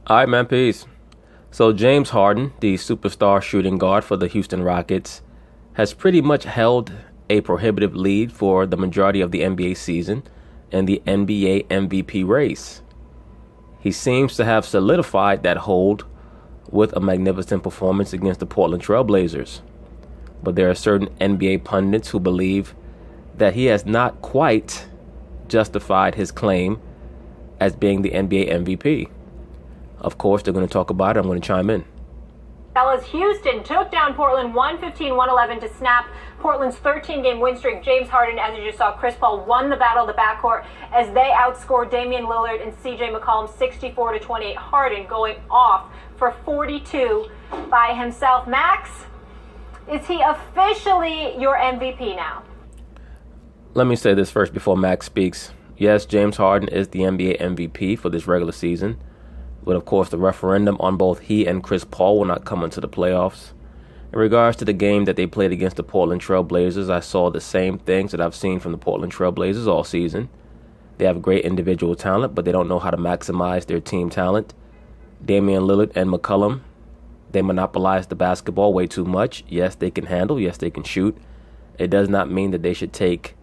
All right, man, peace. So James Harden, the superstar shooting guard for the Houston Rockets, has pretty much held a prohibitive lead for the majority of the NBA season in the NBA MVP race. He seems to have solidified that hold with a magnificent performance against the Portland Trail Blazers. But there are certain NBA pundits who believe that he has not quite justified his claim as being the NBA MVP. Of course, they're going to talk about it. I'm going to chime in. Fellas, Houston took down Portland 115-111 to snap Portland's 13-game win streak. James Harden, as you just saw, Chris Paul won the battle of the backcourt as they outscored Damian Lillard and CJ McCollum 64-28. Harden going off for 42 by himself. Max, is he officially your MVP now? Let me say this first before Max speaks. Yes, James Harden is the NBA MVP for this regular season. But of course, the referendum on both he and Chris Paul will not come into the playoffs. In regards to the game that they played against the Portland Trail Blazers, I saw the same things that I've seen from the Portland Trail Blazers all season. They have great individual talent, but they don't know how to maximize their team talent. Damian Lillard and McCollum, they monopolize the basketball way too much. Yes, they can handle. Yes, they can shoot. It does not mean that they should take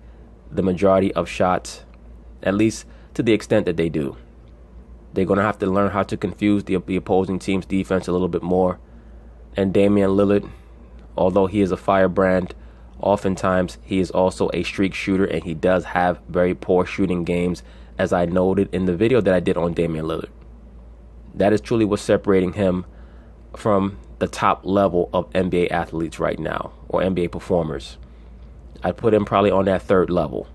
the majority of shots, at least to the extent that they do. They're going to have to learn how to confuse the opposing team's defense a little bit more. And Damian Lillard, although he is a firebrand, oftentimes he is also a streak shooter, and he does have very poor shooting games, as I noted in the video that I did on Damian Lillard. That is truly what's separating him from the top level of NBA athletes right now, or NBA performers. I'd put him probably on that third level.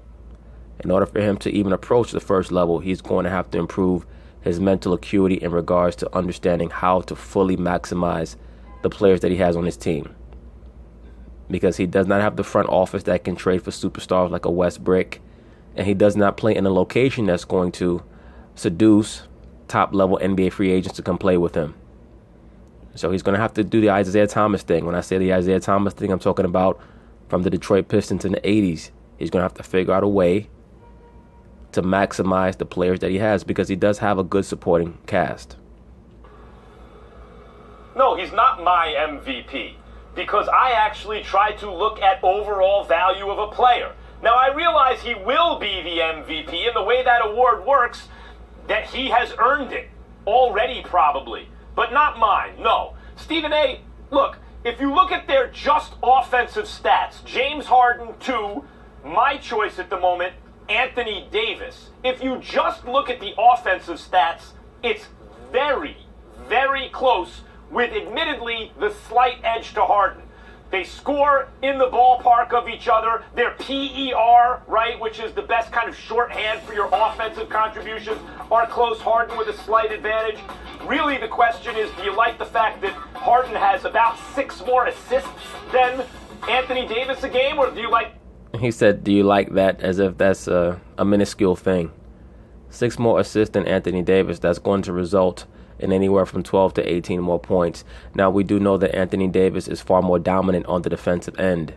In order for him to even approach the first level, he's going to have to improve his mental acuity in regards to understanding how to fully maximize the players that he has on his team. Because he does not have the front office that can trade for superstars like a Westbrook, and he does not play in a location that's going to seduce top-level NBA free agents to come play with him. So he's going to have to do the Isaiah Thomas thing. When I say the Isaiah Thomas thing, I'm talking about from the Detroit Pistons in the 80s. He's going to have to figure out a way to maximize the players that he has, because he does have a good supporting cast. No, he's not my MVP, because I actually try to look at overall value of a player. Now, I realize he will be the MVP, and the way that award works, that he has earned it already probably, but not mine, no. Stephen A., look, if you look at their just offensive stats, James Harden 2, my choice at the moment, Anthony Davis. If you just look at the offensive stats, it's very, very close, with admittedly the slight edge to Harden. They score in the ballpark of each other. Their PER, right, which is the best kind of shorthand for your offensive contributions, are close. Harden with a slight advantage. Really, the question is, do you like the fact that Harden has about 6 more assists than Anthony Davis a game, or do you like... He said, do you like that, as if that's a minuscule thing. 6 more assists than Anthony Davis, that's going to result in anywhere from 12 to 18 more points. Now, we do know that Anthony Davis is far more dominant on the defensive end.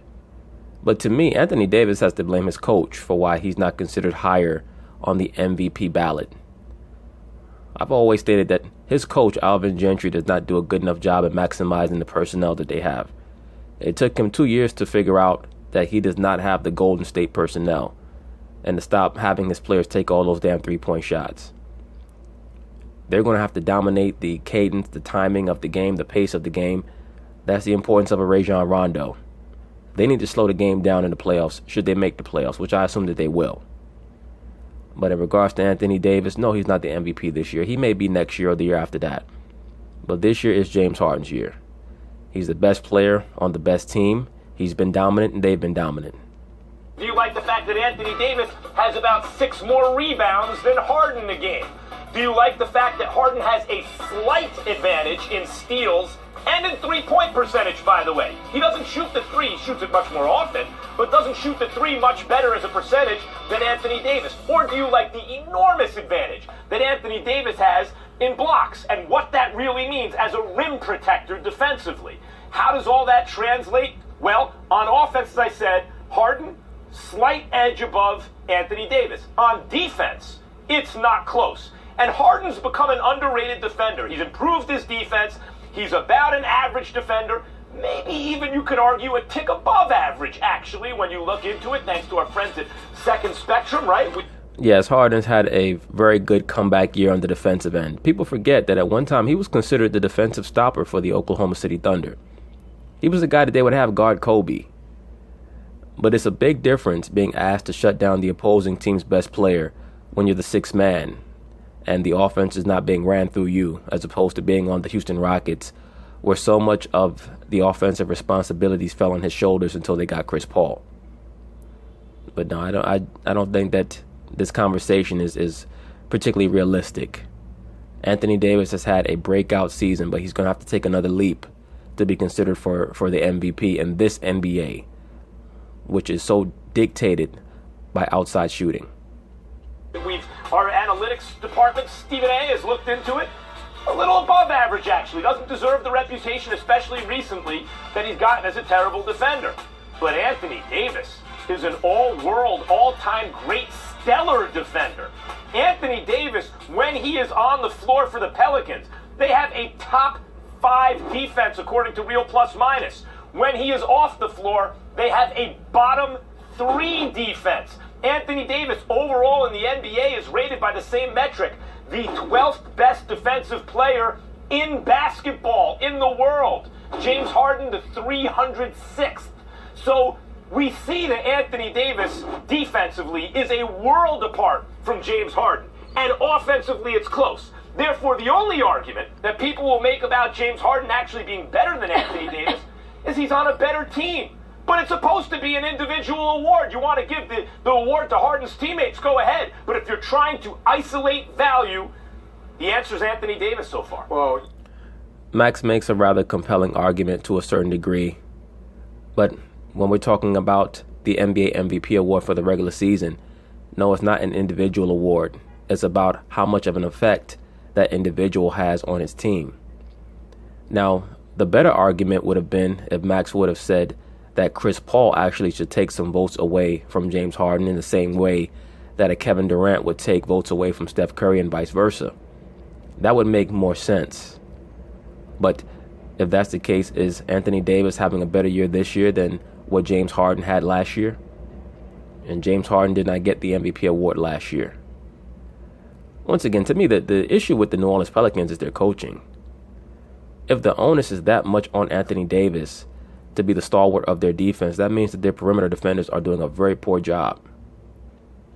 But to me, Anthony Davis has to blame his coach for why he's not considered higher on the MVP ballot. I've always stated that his coach, Alvin Gentry, does not do a good enough job at maximizing the personnel that they have. It took him 2 years to figure out that he does not have the Golden State personnel, and to stop having his players take all those damn three-point shots. They're going to have to dominate the cadence, the timing of the game, the pace of the game. That's the importance of a Rajon Rondo. They need to slow the game down in the playoffs, should they make the playoffs, which I assume that they will. But in regards to Anthony Davis, no, he's not the MVP this year. He may be next year or the year after that. But this year is James Harden's year. He's the best player on the best team. He's been dominant, and they've been dominant. Do you like the fact that Anthony Davis has about 6 more rebounds than Harden a game? Do you like the fact that Harden has a slight advantage in steals and in three-point percentage, by the way? He doesn't shoot the three, he shoots it much more often, but doesn't shoot the three much better as a percentage than Anthony Davis. Or do you like the enormous advantage that Anthony Davis has in blocks and what that really means as a rim protector defensively? How does all that translate? Well, on offense, as I said, Harden, slight edge above Anthony Davis. On defense, it's not close. And Harden's become an underrated defender. He's improved his defense. He's about an average defender. Maybe even you could argue a tick above average, actually, when you look into it, thanks to our friends at Second Spectrum, right? Yes, Harden's had a very good comeback year on the defensive end. People forget that at one time he was considered the defensive stopper for the Oklahoma City Thunder. He was the guy that they would have guard Kobe. But it's a big difference being asked to shut down the opposing team's best player when you're the sixth man and the offense is not being ran through you, as opposed to being on the Houston Rockets, where so much of the offensive responsibilities fell on his shoulders until they got Chris Paul. But no, I don't think that this conversation is particularly realistic. Anthony Davis has had a breakout season, but he's going to have to take another leap to be considered for the MVP in this NBA, which is so dictated by outside shooting. Our analytics department, Stephen A, has looked into it. A little above average, actually. Doesn't deserve the reputation, especially recently, that he's gotten as a terrible defender. But Anthony Davis is an all-world, all-time great stellar defender. Anthony Davis, when he is on the floor for the Pelicans, they have a top 5 defense according to Real Plus Minus. When he is off the floor, they have a bottom 3 defense. Anthony Davis overall in the NBA is rated by the same metric, the 12th best defensive player in basketball in the world. James Harden, the 306th. So we see that Anthony Davis defensively is a world apart from James Harden. And offensively, it's close. Therefore, the only argument that people will make about James Harden actually being better than Anthony Davis is he's on a better team. But it's supposed to be an individual award. You want to give the award to Harden's teammates, go ahead. But if you're trying to isolate value, the answer is Anthony Davis so far. Well, Max makes a rather compelling argument to a certain degree. But when we're talking about the NBA MVP award for the regular season, no, it's not an individual award. It's about how much of an effect that individual has on his team. Now, the better argument would have been if Max would have said that Chris Paul actually should take some votes away from James Harden in the same way that a Kevin Durant would take votes away from Steph Curry and vice versa. That would make more sense. But if that's the case, is Anthony Davis having a better year this year than what James Harden had last year? And James Harden did not get the MVP award last year. Once again, to me, the issue with the New Orleans Pelicans is their coaching. If the onus is that much on Anthony Davis to be the stalwart of their defense, that means that their perimeter defenders are doing a very poor job.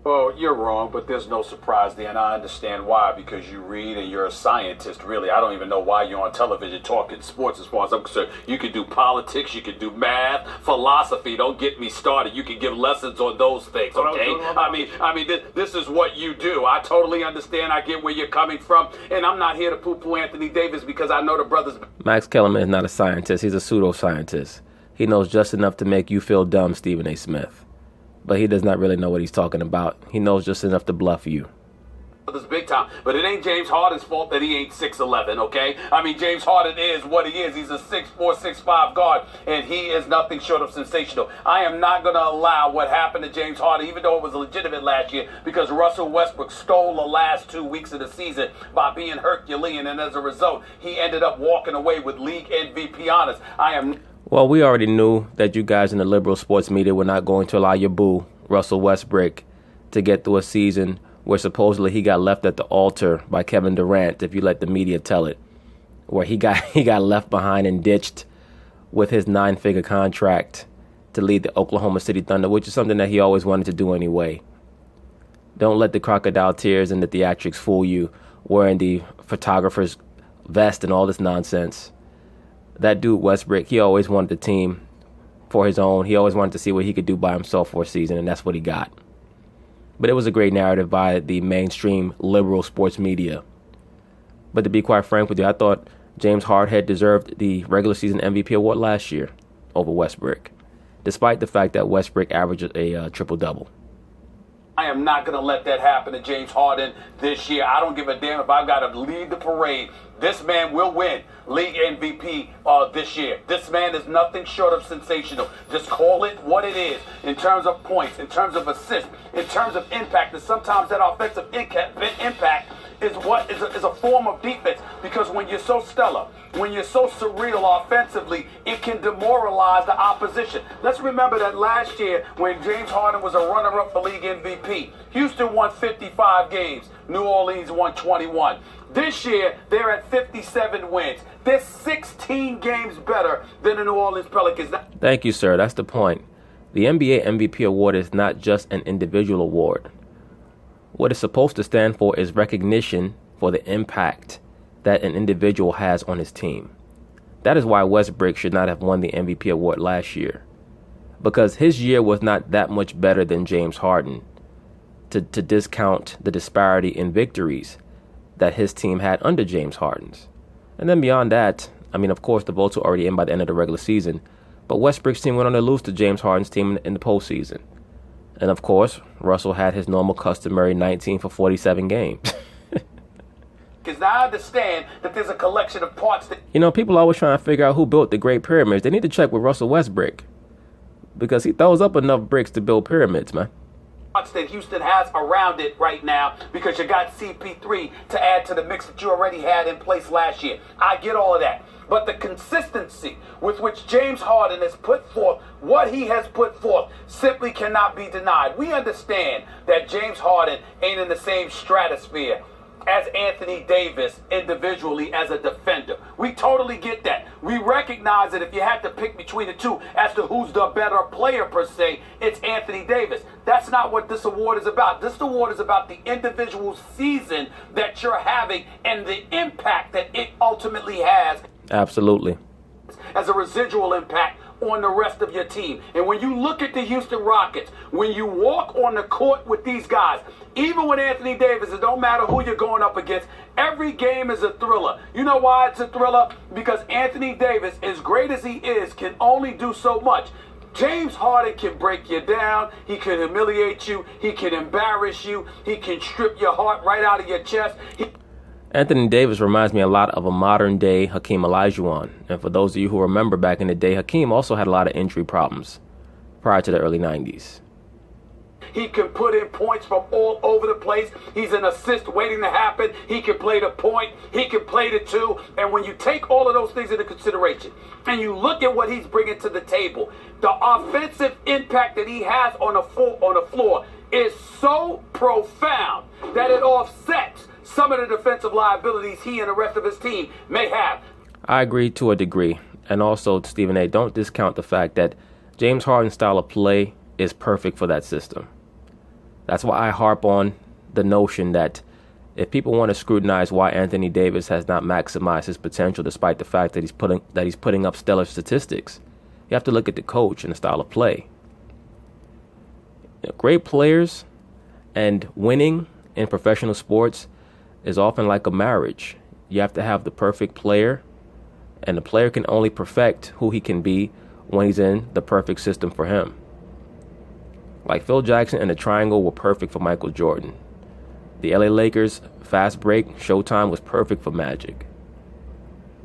Well, you're wrong, but there's no surprise there, and I understand why, because you read and you're a scientist, really. I don't even know why you're on television talking sports as far as I'm concerned. You can do politics, you can do math, philosophy. Don't get me started. You can give lessons on those things, okay? I mean, this is what you do. I totally understand. I get where you're coming from, and I'm not here to poo-poo Anthony Davis because I know the brothers. Max Kellerman is not a scientist. He's a pseudoscientist. He knows just enough to make you feel dumb, Stephen A. Smith. But he does not really know what he's talking about. He knows just enough to bluff you. This big time, but it ain't James Harden's fault that he ain't 6'11", okay? I mean, James Harden is what he is. He's a 6'4", 6'5" guard, and he is nothing short of sensational. I am not going to allow what happened to James Harden, even though it was legitimate last year, because Russell Westbrook stole the last 2 weeks of the season by being Herculean, and as a result, he ended up walking away with league MVP honors. Well, we already knew that you guys in the liberal sports media were not going to allow your boo, Russell Westbrook, to get through a season where supposedly he got left at the altar by Kevin Durant, if you let the media tell it, where he got left behind and ditched with his 9-figure contract to lead the Oklahoma City Thunder, which is something that he always wanted to do anyway. Don't let the crocodile tears and the theatrics fool you, wearing the photographer's vest and all this nonsense. That dude, Westbrook, he always wanted the team for his own. He always wanted to see what he could do by himself for a season, and that's what he got. But it was a great narrative by the mainstream liberal sports media. But to be quite frank with you, I thought James Harden deserved the regular season MVP award last year over Westbrook, despite the fact that Westbrook averaged a triple-double. I am not going to let that happen to James Harden this year. I don't give a damn if I've got to lead the parade. This man will win league MVP this year. This man is nothing short of sensational. Just call it what it is in terms of points, in terms of assists, in terms of impact. And sometimes that offensive impact is a form of defense, because when you're so stellar, when you're so surreal offensively, it can demoralize the opposition. Let's remember that last year when James Harden was a runner-up for league MVP, Houston won 55 games, New Orleans won 21. This year, they're at 57 wins. They're 16 games better than the New Orleans Pelicans. Thank you, sir. That's the point. The NBA MVP award is not just an individual award. What it's supposed to stand for is recognition for the impact that an individual has on his team. That is why Westbrook should not have won the MVP award last year, because his year was not that much better than James Harden to discount the disparity in victories that his team had under James Harden's. And then beyond that, I mean, of course, the votes were already in by the end of the regular season, but Westbrook's team went on to lose to James Harden's team in the postseason. And of course, Russell had his normal customary 19 for 47 games. Because now I understand that there's a collection of parts that... You know, people are always trying to figure out who built the Great Pyramids. They need to check with Russell Westbrook, because he throws up enough bricks to build pyramids, man. That Houston has around it right now, because you got CP3 to add to the mix that you already had in place last year. I get all of that. But the consistency with which James Harden has put forth what he has put forth simply cannot be denied. We understand that James Harden ain't in the same stratosphere as Anthony Davis individually as a defender. We totally get that. We recognize that if you had to pick between the two as to who's the better player per se, it's Anthony Davis. That's not what this award is about. This award is about the individual season that you're having and the impact that it ultimately has. Absolutely. As a residual impact on the rest of your team. And when you look at the Houston Rockets, when you walk on the court with these guys, even with Anthony Davis, it don't matter who you're going up against, every game is a thriller. You know why it's a thriller? Because Anthony Davis, as great as he is, can only do so much. James Harden can break you down. He can humiliate you. He can embarrass you. He can strip your heart right out of your chest. Anthony Davis reminds me a lot of a modern-day Hakeem Olajuwon. And for those of you who remember back in the day, Hakeem also had a lot of injury problems prior to the early 90s. He can put in points from all over the place. He's an assist waiting to happen. He can play the point. He can play the two. And when you take all of those things into consideration and you look at what he's bringing to the table, the offensive impact that he has on the floor is so profound that it offsets some of the defensive liabilities he and the rest of his team may have. I agree to a degree. And also, Stephen A., don't discount the fact that James Harden's style of play is perfect for that system. That's why I harp on the notion that if people want to scrutinize why Anthony Davis has not maximized his potential despite the fact that he's putting up stellar statistics, you have to look at the coach and the style of play. You know, great players and winning in professional sports is often like a marriage. You have to have the perfect player, and the player can only perfect who he can be when he's in the perfect system for him. Like Phil Jackson and the Triangle were perfect for Michael Jordan. The LA Lakers fast break Showtime was perfect for Magic,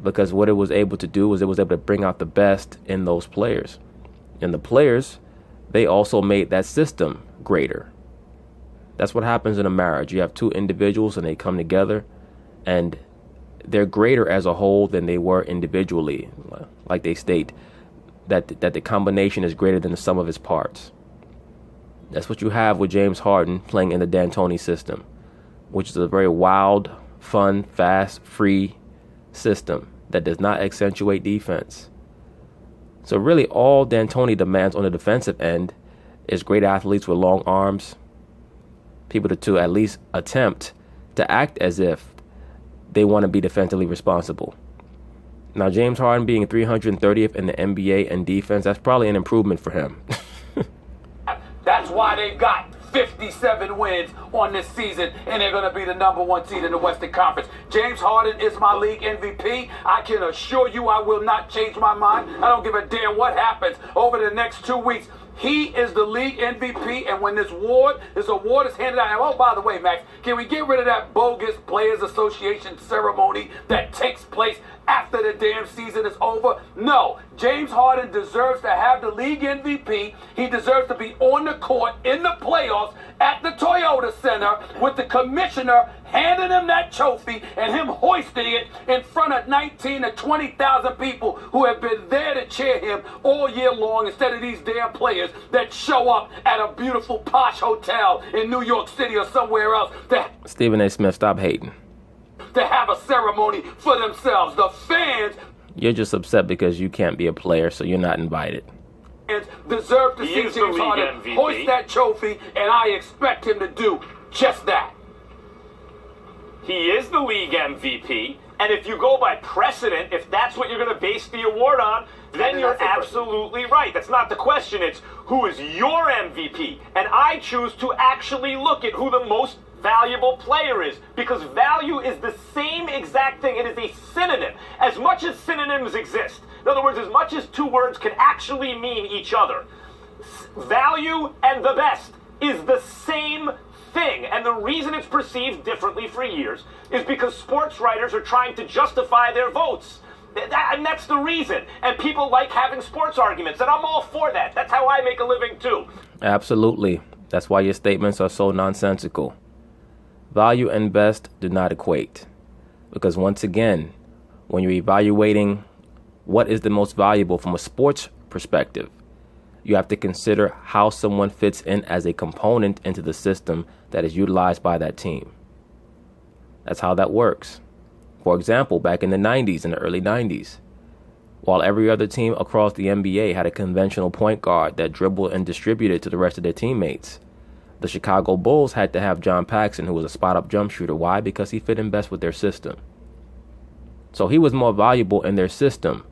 because what it was able to do was it was able to bring out the best in those players. And the players, they also made that system greater. That's what happens in a marriage. You have two individuals and they come together and they're greater as a whole than they were individually. Like they state that the combination is greater than the sum of its parts. That's what you have with James Harden playing in the D'Antoni system, which is a very wild, fun, fast, free system that does not accentuate defense. So really all D'Antoni demands on the defensive end is great athletes with long arms, people to at least attempt to act as if they want to be defensively responsible. Now, James Harden being 330th in the NBA in defense, that's probably an improvement for him. That's why they've got 57 wins on this season, and they're going to be the #1 seed in the Western Conference. James Harden is my league MVP. I can assure you I will not change my mind. I don't give a damn what happens over the next 2 weeks. He is the league MVP, and when this award is handed out, and oh, by the way, Max, can we get rid of that bogus Players Association ceremony that takes place after after the damn season is over? No. James Harden deserves to have the league MVP. He deserves to be on the court in the playoffs at the Toyota Center with the commissioner handing him that trophy and him hoisting it in front of 19 to 20,000 people who have been there to cheer him all year long instead of these damn players that show up at a beautiful posh hotel in New York City or somewhere else Stephen A. Smith, stop hating. To have a ceremony for themselves. The fans... You're just upset because you can't be a player, so you're not invited. Deserve to see James Harden hoist that trophy, and I expect him to do just that. He is the league MVP, and if you go by precedent, if that's what you're going to base the award on, then you're absolutely right. That's not the question. It's who is your MVP, and I choose to actually look at who the most valuable player is, because value is the same exact thing. It is a synonym. As much as synonyms exist, in other words, as much as two words can actually mean each other, value and the best is the same thing. And the reason it's perceived differently for years is because sports writers are trying to justify their votes. And that's the reason. And people like having sports arguments, and I'm all for that. That's how I make a living too. Absolutely. That's why your statements are so nonsensical. Value and best do not equate. Because once again, when you're evaluating what is the most valuable from a sports perspective, you have to consider how someone fits in as a component into the system that is utilized by that team. That's how that works. For example, back in the 90s, in the early 90s, while every other team across the NBA had a conventional point guard that dribbled and distributed to the rest of their teammates, the Chicago Bulls had to have John Paxson, who was a spot-up jump shooter. Why? Because he fit in best with their system. So he was more valuable in their system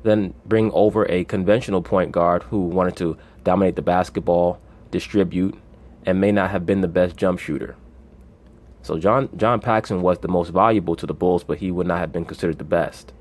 than bring over a conventional point guard who wanted to dominate the basketball, distribute, and may not have been the best jump shooter. So John Paxson was the most valuable to the Bulls, but he would not have been considered the best.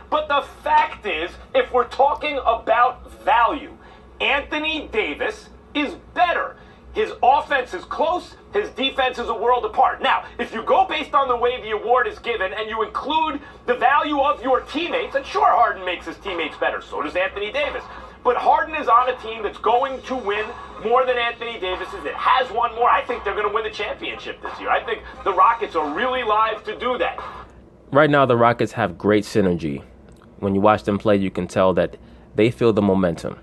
But the fact is, if we're talking about value, Anthony Davis is better. His offense is close, his defense is a world apart. Now, if you go based on the way the award is given and you include the value of your teammates, and sure, Harden makes his teammates better, so does Anthony Davis. But Harden is on a team that's going to win more than Anthony Davis is. It has won more. I think they're going to win the championship this year. I think the Rockets are really live to do that. Right now, the Rockets have great synergy. When you watch them play, you can tell that they feel the momentum.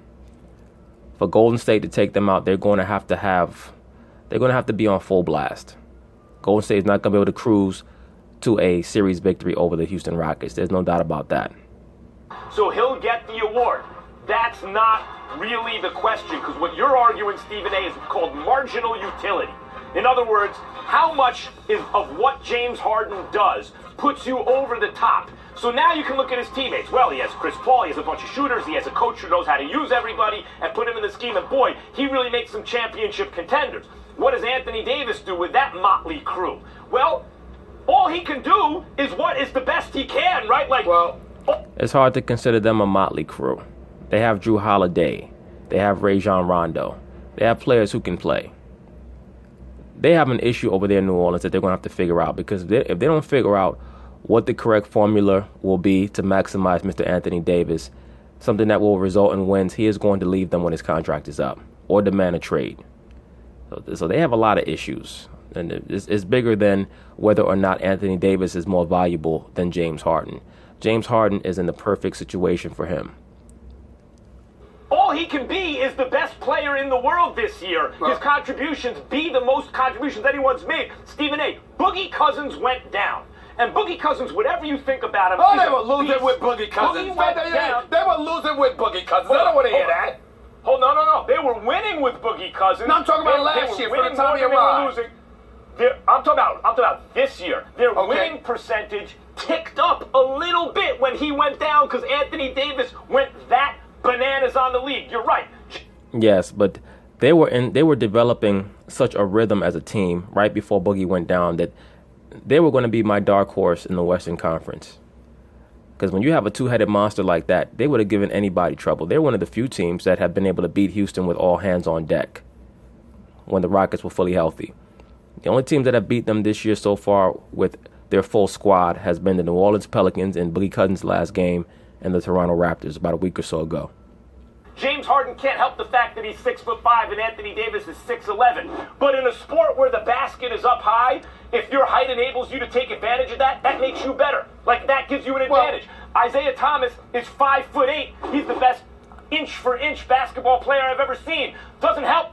For Golden State to take them out, they're going to have to be on full blast. Golden State is not going to be able to cruise to a series victory over the Houston Rockets. There's no doubt about that. So he'll get the award. That's not really the question, because what you're arguing, Stephen A., is called marginal utility. In other words, how much of what James Harden does puts you over the top? So now you can look at his teammates. Well, he has Chris Paul, he has a bunch of shooters, he has a coach who knows how to use everybody and put him in the scheme, and boy, he really makes them championship contenders. What does Anthony Davis do with that motley crew? Well, all he can do is what is the best he can, right? It's hard to consider them a motley crew. They have Drew Holiday. They have Rajon Rondo. They have players who can play. They have an issue over there in New Orleans that they're going to have to figure out, because if they don't figure out what the correct formula will be to maximize Mr. Anthony Davis, something that will result in wins, he is going to leave them when his contract is up or demand a trade. So they have a lot of issues. And it's bigger than whether or not Anthony Davis is more valuable than James Harden. James Harden is in the perfect situation for him. All he can be is the best player in the world this year. His contributions be the most contributions anyone's made. Stephen A., Boogie Cousins went down. And Boogie Cousins, whatever you think about him... Oh, they were losing with Boogie Cousins. Boogie went down. They were losing with Boogie Cousins. I don't want to hear that. No. They were winning with Boogie Cousins. No, I'm talking about last year, for the time you arrived. I'm talking about this year. Their winning percentage ticked up a little bit when he went down because Anthony Davis went that bananas on the league. You're right. Yes, but they were developing such a rhythm as a team right before Boogie went down that they were going to be my dark horse in the Western Conference. Because when you have a two-headed monster like that, they would have given anybody trouble. They're one of the few teams that have been able to beat Houston with all hands on deck when the Rockets were fully healthy. The only teams that have beat them this year so far with their full squad has been the New Orleans Pelicans in Boogie Cousins' last game and the Toronto Raptors about a week or so ago. James Harden can't help the fact that he's 6'5" and Anthony Davis is 6'11". But in a sport where the basket is up high, if your height enables you to take advantage of that, that makes you better. Like, that gives you an advantage. Isaiah Thomas is 5'8". He's the best inch-for-inch basketball player I've ever seen. Doesn't help.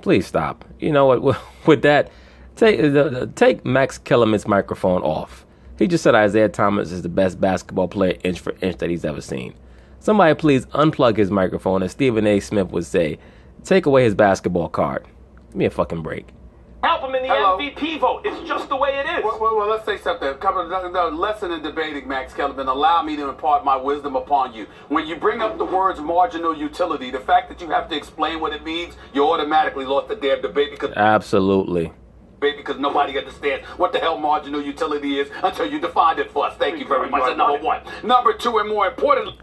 Please stop. You know what? With that, take Max Kellerman's microphone off. He just said Isaiah Thomas is the best basketball player inch for inch that he's ever seen. Somebody please unplug his microphone, as Stephen A. Smith would say. Take away his basketball card. Give me a fucking break. Help him in the MVP vote. It's just the way it is. Well, let's say something. Lesson in debating, Max Kellerman. Allow me to impart my wisdom upon you. When you bring up the words marginal utility, the fact that you have to explain what it means, you automatically lost the damn debate because... Absolutely. Because nobody understands what the hell marginal utility is until you defined it for us. Thank you very much. That's number one. Number two, and more importantly...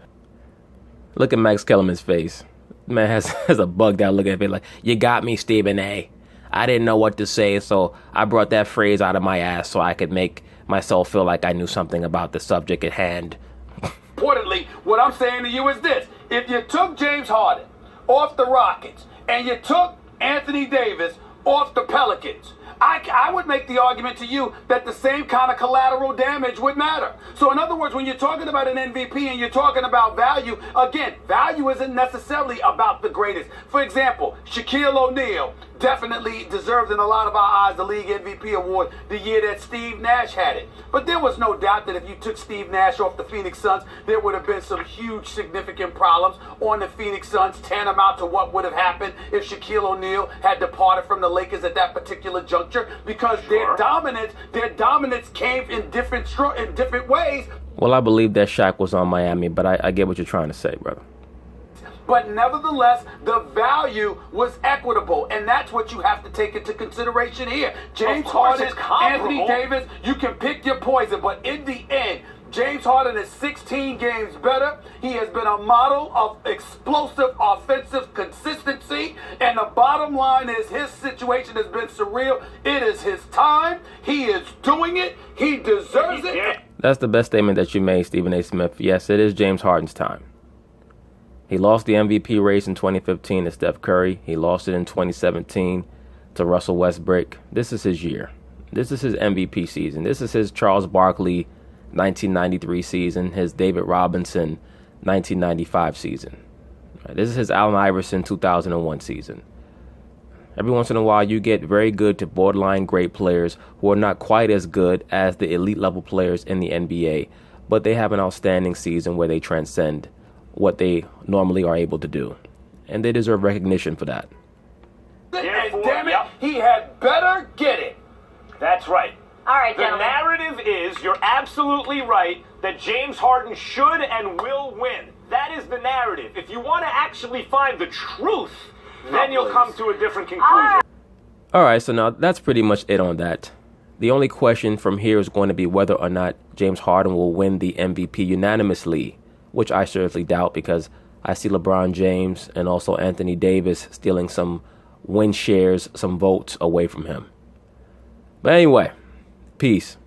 Look at Max Kellerman's face. Man has a bugged out look at it like, you got me, Stephen A. I didn't know what to say, so I brought that phrase out of my ass so I could make myself feel like I knew something about the subject at hand. Importantly, what I'm saying to you is this. If you took James Harden off the Rockets and you took Anthony Davis off the Pelicans, I would make the argument to you that the same kind of collateral damage would matter. So in other words, when you're talking about an MVP and you're talking about value, again, value isn't necessarily about the greatest. For example, Shaquille O'Neal definitely deserved in a lot of our eyes the league MVP award the year that Steve Nash had it. But there was no doubt that if you took Steve Nash off the Phoenix Suns, there would have been some huge significant problems on the Phoenix Suns, tantamount to what would have happened if Shaquille O'Neal had departed from the Lakers at that particular juncture, because their dominance came in different ways. Well, I believe that Shaq was on Miami, but I get what you're trying to say, brother. But nevertheless, the value was equitable, and that's what you have to take into consideration here. James Harden, Anthony Davis, you can pick your poison, but in the end, James Harden is 16 games better. He has been a model of explosive offensive consistency, and the bottom line is his situation has been surreal. It is his time. He is doing it. He deserves it. That's the best statement that you made, Stephen A. Smith. Yes, it is James Harden's time. He lost the MVP race in 2015 to Steph Curry. He lost it in 2017 to Russell Westbrook. This is his year. This is his MVP season. This is his Charles Barkley 1993 season, his David Robinson 1995 season. This is his Allen Iverson 2001 season. Every once in a while, you get very good to borderline great players who are not quite as good as the elite level players in the NBA, but they have an outstanding season where they transcend what they normally are able to do. And they deserve recognition for that. And damn it, he had better get it. That's right. All right, the gentlemen. narrative is, you're absolutely right, that James Harden should and will win. That is the narrative. If you want to actually find the truth, then you'll come to a different conclusion. All right, so now that's pretty much it on that. The only question from here is going to be whether or not James Harden will win the MVP unanimously, which I seriously doubt, because I see LeBron James and also Anthony Davis stealing some win shares, some votes away from him. But anyway, peace.